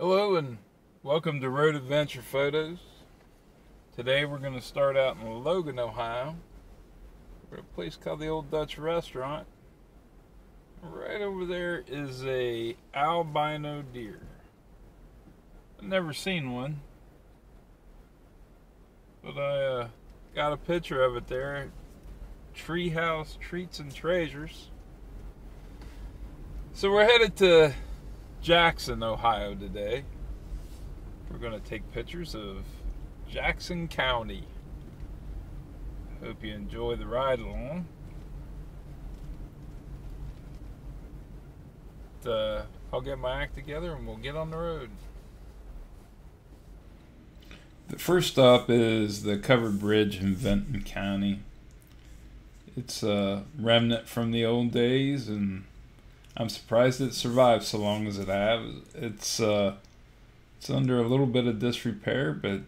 Hello and welcome to Road Adventure Photos. Today we're going to start out in Logan, Ohio. We're at a place called the Old Dutch Restaurant. Right over there is a albino deer. I've never seen one, but I got a picture of it there. Treehouse Treats and Treasures. So we're headed to Jackson, Ohio today. We're going to take pictures of Jackson County. Hope you enjoy the ride along. I'll get my act together and we'll get on the road. The first stop is the Covered Bridge in Hampton County. It's a remnant from the old days, and I'm surprised it survived so long as it has. It's under a little bit of disrepair, but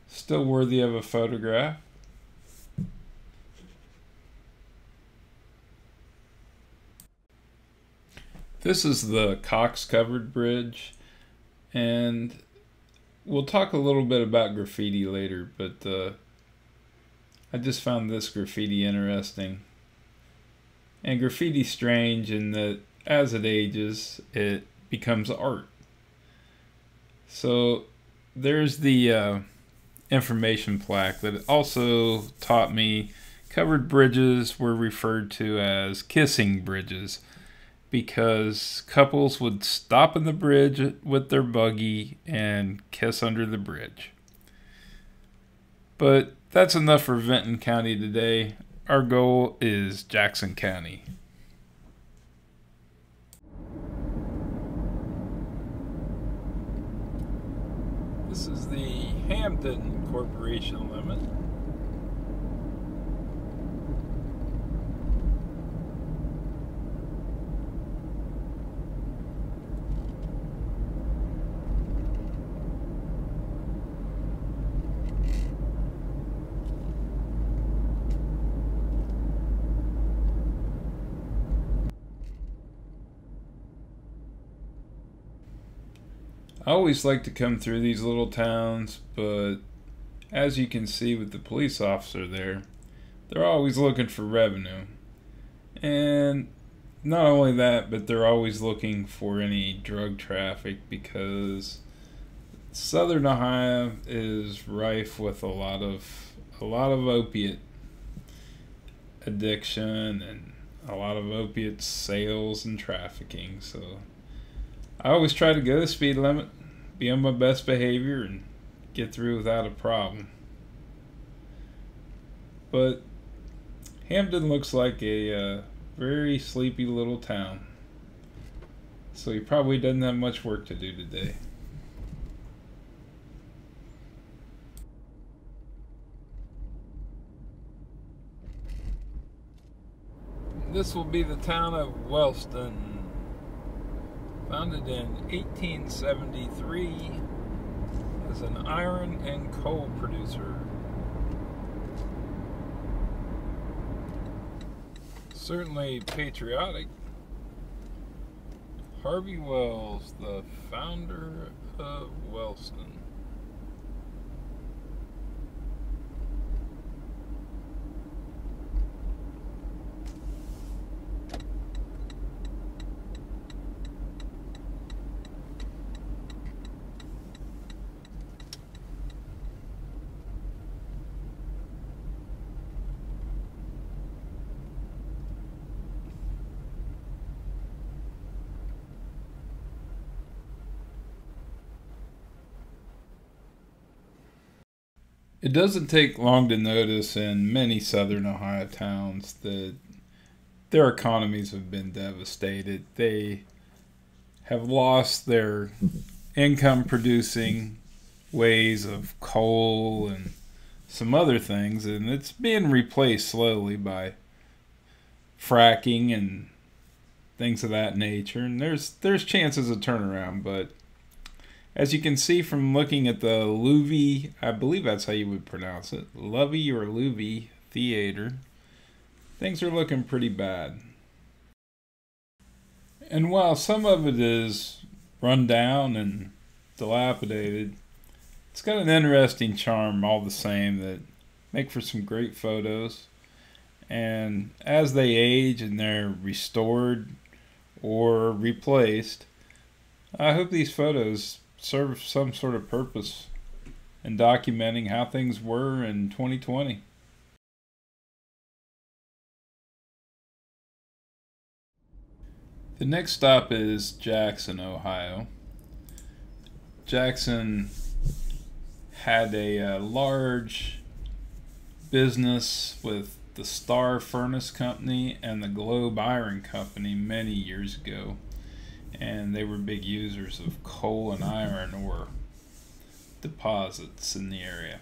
still worthy of a photograph. This is the Cox Covered Bridge, and we'll talk a little bit about graffiti later, but I just found this graffiti interesting. And graffiti's strange in that as it ages, it becomes art. So there's the information plaque that also taught me covered bridges were referred to as kissing bridges because couples would stop in the bridge with their buggy and kiss under the bridge. But that's enough for Hampton County today. Our goal is Jackson County. This is the Hampton Corporation limit. I always like to come through these little towns, but as you can see with the police officer there, they're always looking for revenue. And not only that, but they're always looking for any drug traffic because Southern Ohio is rife with a lot of opiate addiction and a lot of opiate sales and trafficking. So I always try to go the speed limit, be on my best behavior, and get through without a problem. But Hampton looks like a very sleepy little town, so he probably doesn't have much work to do today. This will be the town of Wellston. Founded in 1873 as an iron and coal producer. Certainly patriotic. Harvey Wells, the founder of Wellston. It doesn't take long to notice in many southern Ohio towns that their economies have been devastated. They have lost their income producing ways of coal and some other things, and it's being replaced slowly by fracking and things of that nature. And there's chances of turnaround, but as you can see from looking at the Looby, I believe that's how you would pronounce it, Looby or Looby Theater, things are looking pretty bad. And while some of it is run down and dilapidated, it's got an interesting charm all the same that make for some great photos. And as they age and they're restored or replaced, I hope these photos serve some sort of purpose in documenting how things were in 2020. The next stop is Jackson, Ohio. Jackson had a large business with the Star Furnace Company and the Globe Iron Company many years ago, and they were big users of coal and iron ore deposits in the area.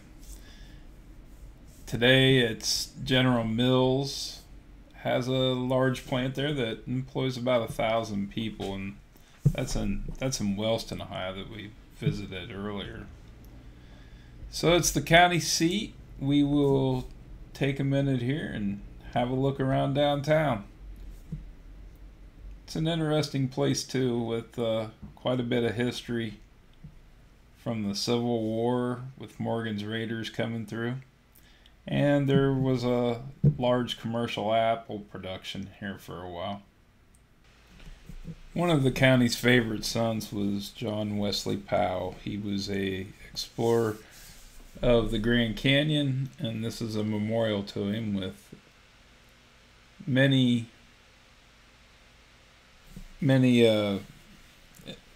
Today it's General Mills has a large plant there that employs about 1,000 people, and that's in Wellston, Ohio, that we visited earlier. So it's the county seat. We will take a minute here and have a look around downtown. It's an interesting place too, with quite a bit of history from the Civil War with Morgan's Raiders coming through. And there was a large commercial apple production here for a while. One of the county's favorite sons was John Wesley Powell. He was a explorer of the Grand Canyon, and this is a memorial to him with many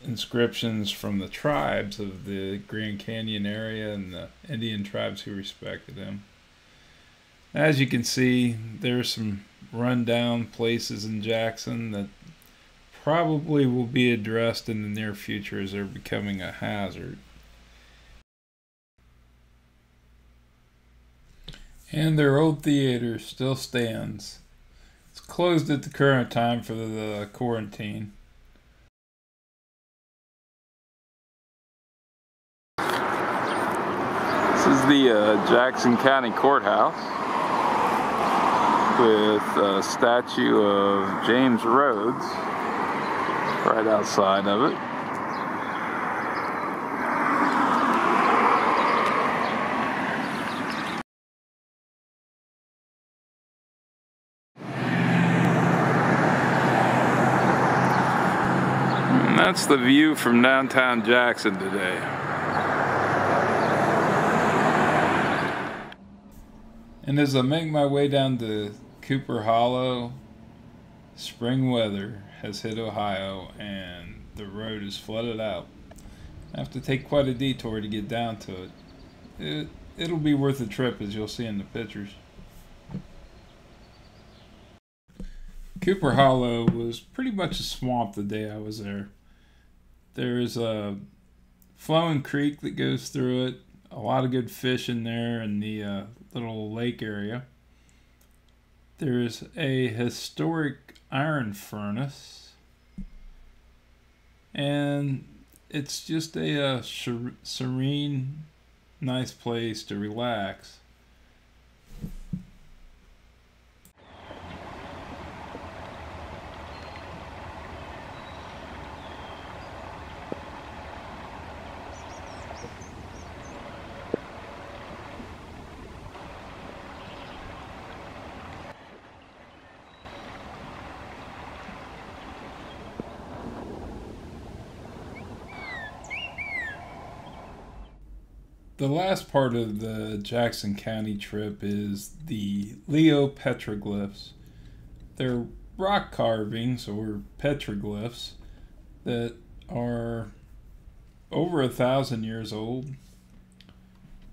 inscriptions from the tribes of the Grand Canyon area and the Indian tribes who respected him. As you can see, there's some rundown places in Jackson that probably will be addressed in the near future as they're becoming a hazard. And their old theater still stands. It's closed at the current time for the quarantine. This is the Jackson County Courthouse with a statue of James Rhodes right outside of it. And that's the view from downtown Jackson today. And as I make my way down to Cooper Hollow, spring weather has hit Ohio and the road is flooded out. I have to take quite a detour to get down to it. It'll be worth the trip, as you'll see in the pictures. Cooper Hollow was pretty much a swamp the day I was there. There's a flowing creek that goes through it, a lot of good fish in there in the little lake area. There's a historic iron furnace, and it's just a serene, nice place to relax. The last part of the Jackson County trip is the Leo Petroglyphs. They're rock carvings or petroglyphs that are over 1,000 years old.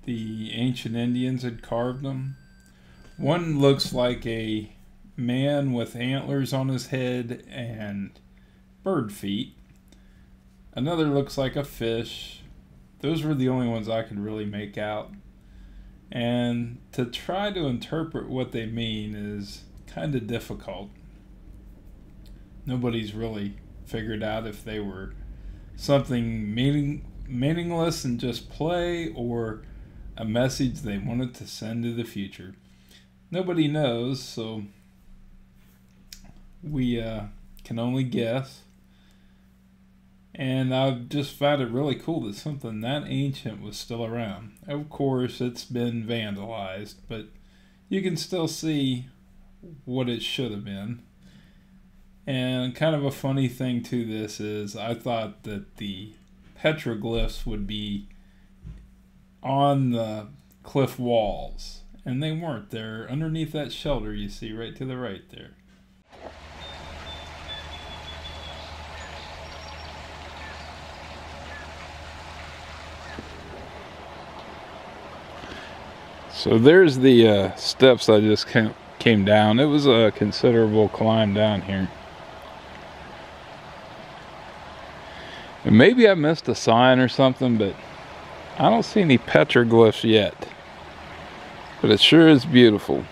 The ancient Indians had carved them. One looks like a man with antlers on his head and bird feet. Another looks like a fish. Those were the only ones I could really make out. And to try to interpret what they mean is kind of difficult. Nobody's really figured out if they were something meaningless and just play, or a message they wanted to send to the future. Nobody knows, so we can only guess. And I just found it really cool that something that ancient was still around. Of course, it's been vandalized, but you can still see what it should have been. And kind of a funny thing to this is I thought that the petroglyphs would be on the cliff walls, and they weren't. They're underneath that shelter you see right to the right there. So there's the steps I just came down. It was a considerable climb down here. And maybe I missed a sign or something, but I don't see any petroglyphs yet. But it sure is beautiful.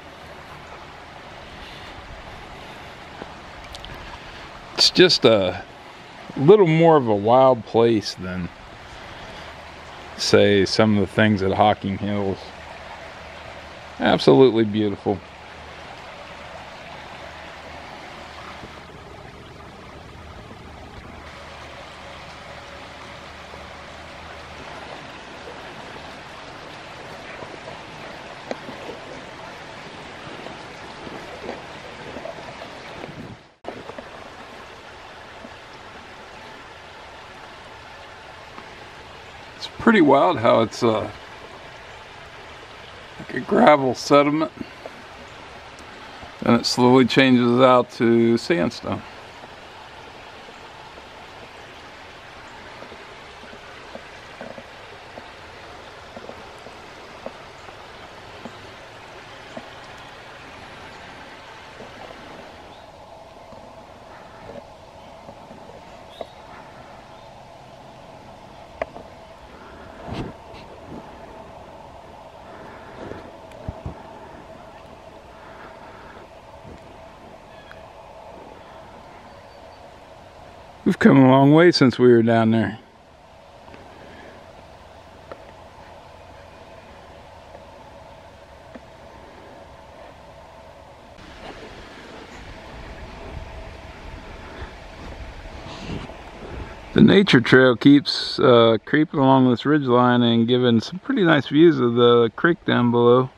It's just a little more of a wild place than, say, some of the things at Hocking Hills. Absolutely beautiful. It's pretty wild how it's like a gravel sediment, and it slowly changes out to sandstone. We've come a long way since we were down there. The nature trail keeps creeping along this ridgeline and giving some pretty nice views of the creek down below.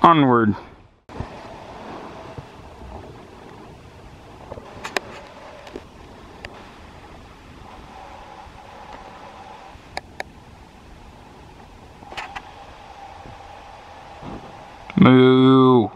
Onward. Moo.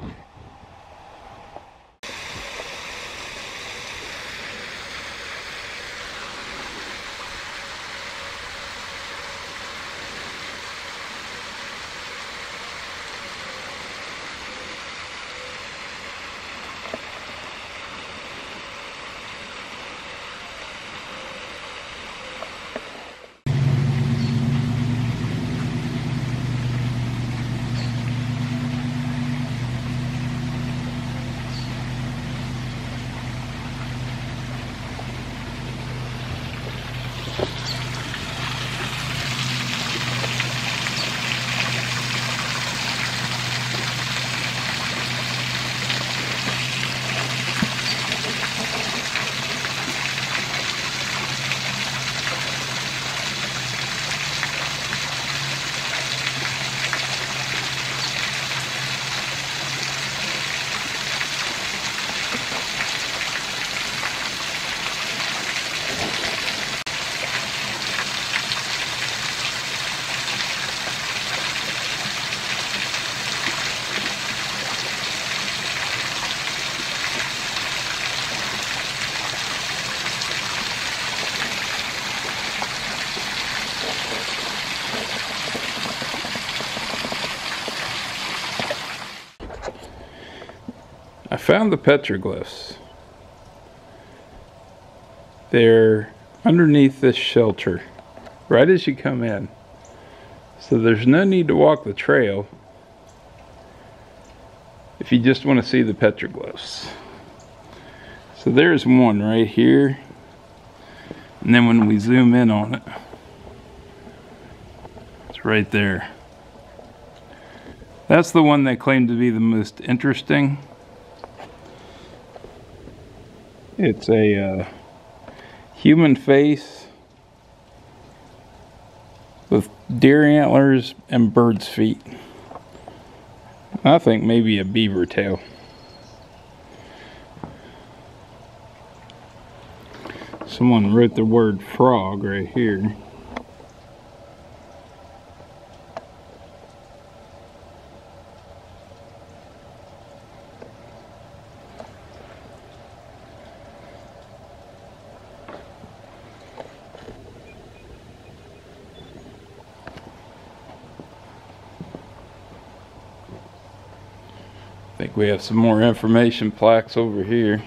I found the petroglyphs. They're underneath this shelter, right as you come in. So there's no need to walk the trail if you just want to see the petroglyphs. So there's one right here. And then when we zoom in on it, it's right there. That's the one they claim to be the most interesting. It's a human face with deer antlers and bird's feet. I think maybe a beaver tail. Someone wrote the word frog right here. I think we have some more information plaques over here.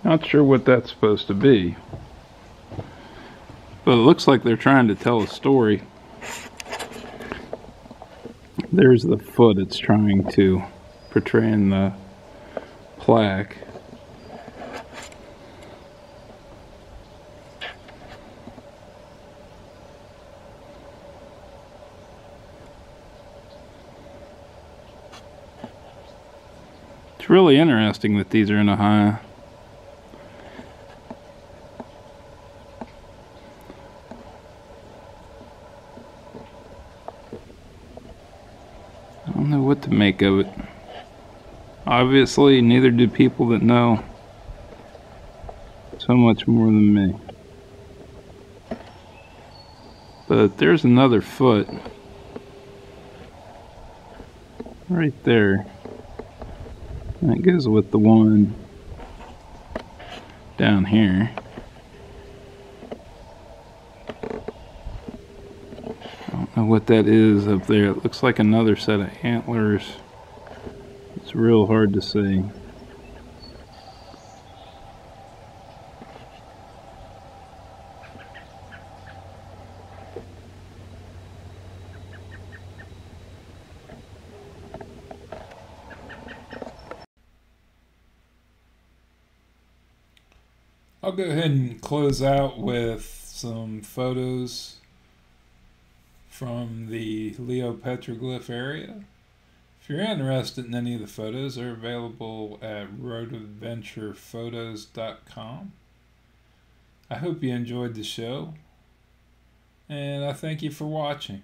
Not sure what that's supposed to be, but it looks like they're trying to tell a story. There's the foot it's trying to portray in the plaque. It's really interesting that these are in Ohio. I don't know what to make of it. Obviously, neither do people that know so much more than me. But there's another foot right there. That goes with the one down here. I don't know what that is up there. It looks like another set of antlers. It's real hard to see. I'll go ahead and close out with some photos from the Leo Petroglyph area. If you're interested in any of the photos, they're available at roadadventurephotos.com. I hope you enjoyed the show, and I thank you for watching.